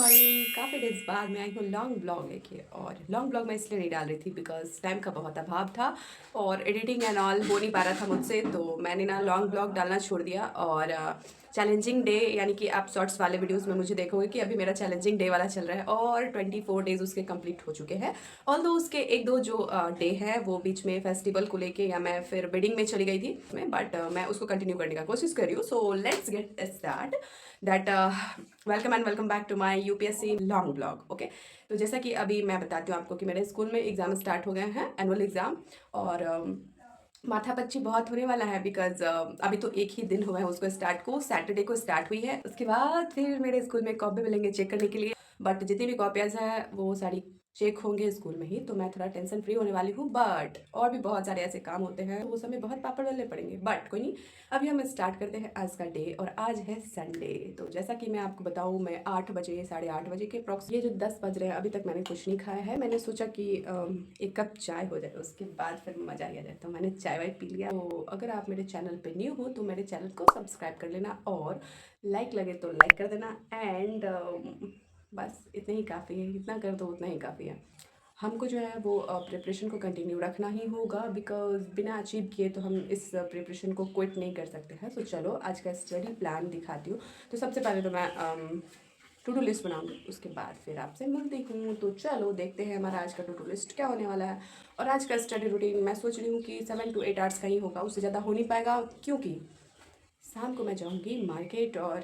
Morning. काफ़ी days बाद मैं आई हूँ लॉन्ग ब्लॉग लेके, और लॉन्ग ब्लॉग मैं इसलिए नहीं डाल रही थी बिकॉज टाइम का बहुत अभाव था और एडिटिंग एंड ऑल हो नहीं पा रहा था मुझसे, तो मैंने ना लॉन्ग ब्लॉग डालना छोड़ दिया। और चैलेंजिंग डे यानी कि आप शॉर्ट्स वाले वीडियोस में मुझे देखोगे कि अभी मेरा चैलेंजिंग डे वाला चल रहा है और 24 डेज़ उसके कंप्लीट हो चुके हैं। ऑल्दो उसके एक दो जो डे है वो बीच में फेस्टिवल को लेके या मैं फिर वेडिंग में चली गई थी बट मैं उसको कंटिन्यू करने का कोशिश कर रही हूँ। So let's get start that. Welcome and welcome back to my UPSC long blog. Okay, तो जैसा कि अभी मैं बताती हूँ आपको कि मेरे स्कूल में एग्जाम स्टार्ट हो गए हैं, एनुअल एग्जाम। और माथापच्ची बहुत होने वाला है बिकॉज अभी तो एक ही दिन हुआ है उसको स्टार्ट को, सैटरडे को स्टार्ट हुई है। उसके बाद फिर मेरे स्कूल में कॉपी मिलेंगे चेक करने के लिए, बट जितनी भी कॉपियाज है वो सारी चेक होंगे स्कूल में ही, तो मैं थोड़ा टेंशन फ्री होने वाली हूँ। बट और भी बहुत सारे ऐसे काम होते हैं तो वो सब में बहुत पापड़ बेलने पड़ेंगे, बट कोई नहीं। अभी हम स्टार्ट करते हैं आज का डे, और आज है संडे। तो जैसा कि मैं आपको बताऊँ, मैं 8 बजे 8:30 बजे के अप्रॉक्स, ये जो 10 बज रहे हैं अभी तक मैंने कुछ नहीं खाया है। मैंने सोचा कि एक कप चाय हो जाए, उसके बाद फिर मज़ा आ जाए, तो मैंने चाय वाय पी लिया। तो अगर आप मेरे चैनल पे न्यू हो तो मेरे चैनल को सब्सक्राइब कर लेना, और लाइक लगे तो लाइक कर देना। एंड बस इतने ही काफ़ी है, इतना कर दो उतना ही काफ़ी है। हमको जो है वो प्रिपरेशन को कंटिन्यू रखना ही होगा बिकॉज बिना अचीव किए तो हम इस प्रिपरेशन को क्विट नहीं कर सकते हैं। तो चलो आज का स्टडी प्लान दिखाती हूँ। तो सबसे पहले तो मैं टू डू लिस्ट बनाऊंगी, उसके बाद फिर आपसे मिलती हूँ। तो चलो देखते हैं हमारा आज का टू डू लिस्ट क्या होने वाला है। और आज का स्टडी रूटीन मैं सोच रही हूँ कि 7 to 8 आवर्स का ही होगा, उससे ज़्यादा हो नहीं पाएगा क्योंकि शाम को मैं जाऊँगी मार्केट और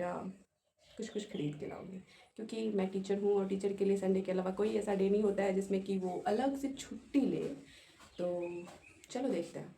कुछ कुछ खरीद के लाऊंगी, क्योंकि मैं टीचर हूँ और टीचर के लिए संडे के अलावा कोई ऐसा डे नहीं होता है जिसमें कि वो अलग से छुट्टी ले। तो चलो देखते हैं।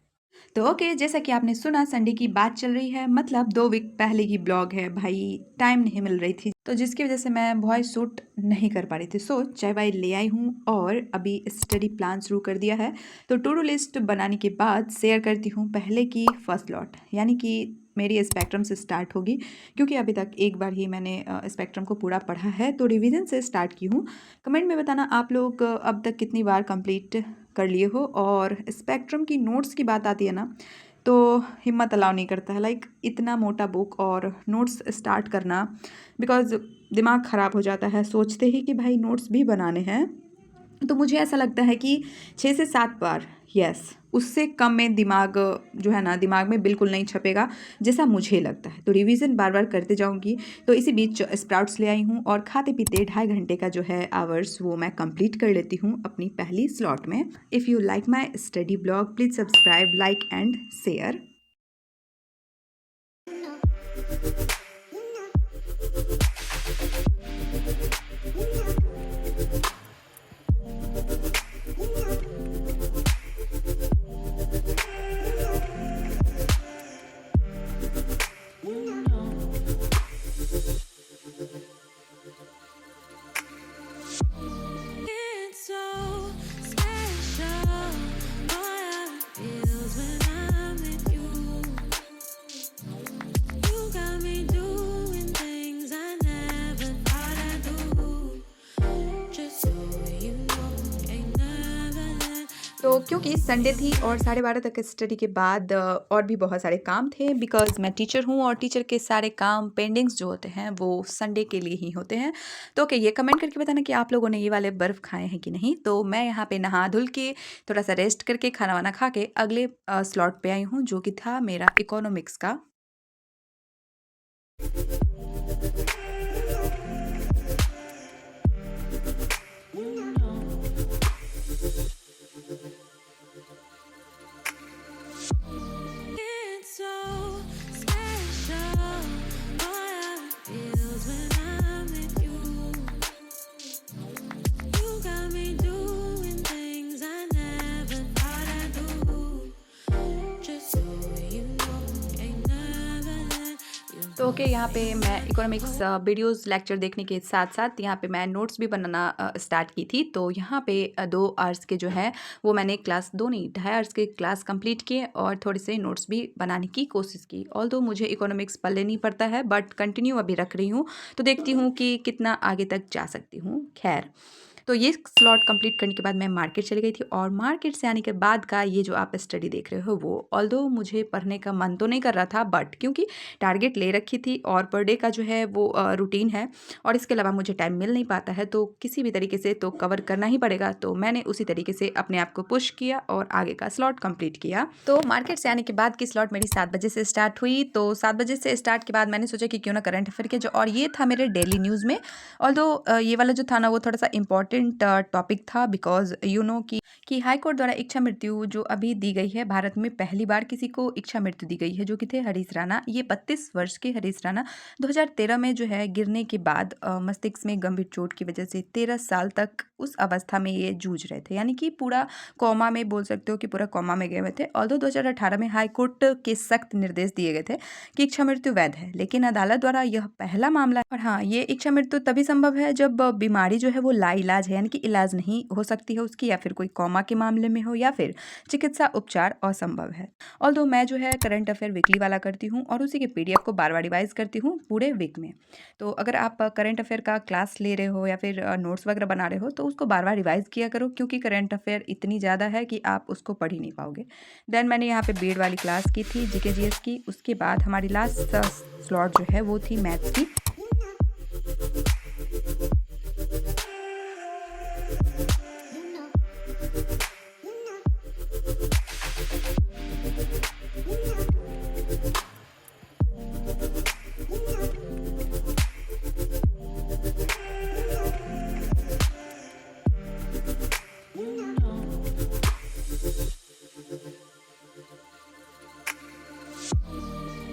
तो ओके, जैसा कि आपने सुना संडे की बात चल रही है, मतलब 2 वीक पहले की ब्लॉग है भाई। टाइम नहीं मिल रही थी तो जिसकी वजह से मैं वॉइस शूट नहीं कर पा रही थी। सो चाय वाय ले आई हूँ और अभी स्टडी प्लान शुरू कर दिया है। तो टू डू लिस्ट बनाने के बाद शेयर करती हूँ पहले की फर्स्ट लॉट, यानी कि मेरी स्पेक्ट्रम से स्टार्ट होगी, क्योंकि अभी तक एक बार ही मैंने स्पेक्ट्रम को पूरा पढ़ा है, तो रिवीजन से स्टार्ट की हूँ। कमेंट में बताना आप लोग अब तक कितनी बार कंप्लीट कर लिए हो। और स्पेक्ट्रम की नोट्स की बात आती है ना, तो हिम्मत अलाउ नहीं करता है, लाइक इतना मोटा बुक और नोट्स स्टार्ट करना, बिकॉज दिमाग ख़राब हो जाता है सोचते ही कि भाई नोट्स भी बनाने हैं। तो मुझे ऐसा लगता है कि 6 से 7 बार, यस, उससे कम में दिमाग जो है ना, दिमाग में बिल्कुल नहीं छपेगा जैसा मुझे लगता है। तो रिवीजन बार बार करते जाऊंगी। तो इसी बीच स्प्राउट्स ले आई हूँ और खाते पीते 2.5 घंटे का जो है आवर्स वो मैं कंप्लीट कर लेती हूँ अपनी पहली स्लॉट में। If you like my study blog please subscribe, like and share. It's so special. What feels when I'm with you. You got me doing things I never thought I'd do. Just so you know, ain't never let तो क्योंकि Sunday थी और 12:30 तक study के बाद और भी बहुत सारे काम थे, बिकॉज़ मैं टीचर हूँ और टीचर के सारे काम पेंडिंग्स जो होते हैं वो संडे के लिए ही होते हैं। तो ओके, ये कमेंट करके बताना कि आप लोगों ने ये वाले बर्फ़ खाए हैं कि नहीं। तो मैं यहाँ पे नहा धुल के थोड़ा सा रेस्ट करके खाना वाना खा के अगले स्लॉट पे आई हूँ, जो कि था मेरा इकोनॉमिक्स का। it's so special. What feels when I'm with you. You got me doing things I never thought I'd do. Just so you know, ain't never let you तो ओके, यहाँ पे मैं इकोनॉमिक्स वीडियोस लेक्चर देखने के साथ साथ यहाँ पे मैं नोट्स भी बनाना स्टार्ट की थी। तो यहाँ पे 2 आवर्स के जो है वो मैंने क्लास, दो नहीं 2.5 आवर्स के क्लास कंप्लीट किए और थोड़े से नोट्स भी बनाने की कोशिश की। ऑल्दो मुझे इकोनॉमिक्स पल्ले नहीं पड़ता है, बट कंटिन्यू अभी रख रही हूँ, तो देखती हूँ कि कितना आगे तक जा सकती हूँ। खैर, तो ये स्लॉट कंप्लीट करने के बाद मैं मार्केट चली गई थी और मार्केट से आने के बाद का ये जो आप स्टडी देख रहे हो वो ऑल्दो मुझे पढ़ने का मन तो नहीं कर रहा था, बट क्योंकि टारगेट ले रखी थी और पर डे का जो है वो रूटीन है और इसके अलावा मुझे टाइम मिल नहीं पाता है, तो किसी भी तरीके से तो कवर करना ही पड़ेगा। तो मैंने उसी तरीके से अपने आप को पुश किया और आगे का स्लॉट कंप्लीट किया। तो मार्केट से आने के बाद की स्लॉट मेरी 7 बजे से स्टार्ट हुई। तो 7 बजे से स्टार्ट के बाद मैंने सोचा कि क्यों ना करंट अफेयर के जो, और ये था मेरे डेली न्यूज़ में। ऑल्दो ये वाला जो था ना वो थोड़ा सा इंपॉर्टेंट टॉपिक था, बिकॉज यू नो कि हाई कोर्ट द्वारा इच्छा मृत्यु जो अभी दी गई है, भारत में पहली बार किसी को इच्छा मृत्यु दी गई है, जो कि थे हरीश राणा। ये 32 वर्ष के हरीश राणा 2013 में जो है गिरने के बाद मस्तिष्क में गंभीर चोट की वजह से 13 साल तक उस अवस्था में ये जूझ रहे थे, यानी कि पूरा कोमा में, बोल सकते हो कि पूरा कोमा में गए हुए थे। ऑल्दो 2018 में हाई कोर्ट के सख्त निर्देश दिए गए थे कि इच्छा मृत्यु वैध है, लेकिन अदालत द्वारा यह पहला मामला है। और हाँ, ये इच्छा मृत्यु तभी संभव है जब बीमारी जो है वो लाइलाज है, यानी कि इलाज नहीं हो सकती है उसकी, या फिर कोई कोमा के मामले में हो, या फिर चिकित्सा उपचार असंभव है। ऑल्दो मैं जो है करंट अफेयर वीकली वाला करती हूँ और उसी के PDF को बार बार रिवाइज करती हूँ पूरे वीक में। तो अगर आप करंट अफेयर का क्लास ले रहे हो या फिर नोट्स वगैरह बना रहे हो तो उसको बार बार रिवाइज किया करो, क्योंकि करंट अफेयर इतनी ज़्यादा है कि आप उसको पढ़ ही नहीं पाओगे। देन मैंने यहाँ पे बीएड वाली क्लास की थी, जीके जीएस की। उसके बाद हमारी लास्ट स्लॉट जो है वो थी मैथ्स की।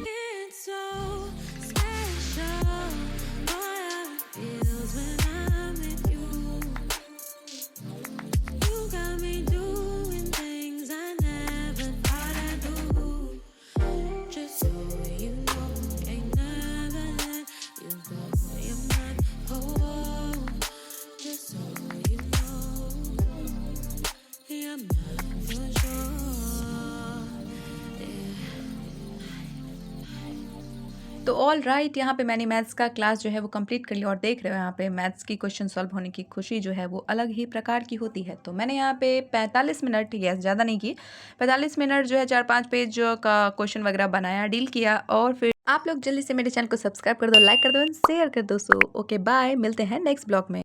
It's so special. Boy, how it feels when I'm with you. You got me doing things I never thought I'd do. Just so you know, ain't never let you go. You're mine, oh. Just so you know, you're mine for sure. तो all right, यहाँ पे मैंने maths का class जो है वो complete कर लिया और देख रहे हो यहाँ पे मैथ्स की क्वेश्चन सॉल्व होने की खुशी जो है वो अलग ही प्रकार की होती है। तो मैंने यहाँ पे 45 मिनट, यस ज़्यादा नहीं की, 45 मिनट जो है 4-5 पेज का क्वेश्चन वगैरह बनाया, डील किया। और फिर आप लोग जल्दी से मेरे चैनल को सब्सक्राइब कर दो, लाइक कर दो, शेयर कर दो। सो ओके बाय, मिलते हैं नेक्स्ट ब्लॉग में।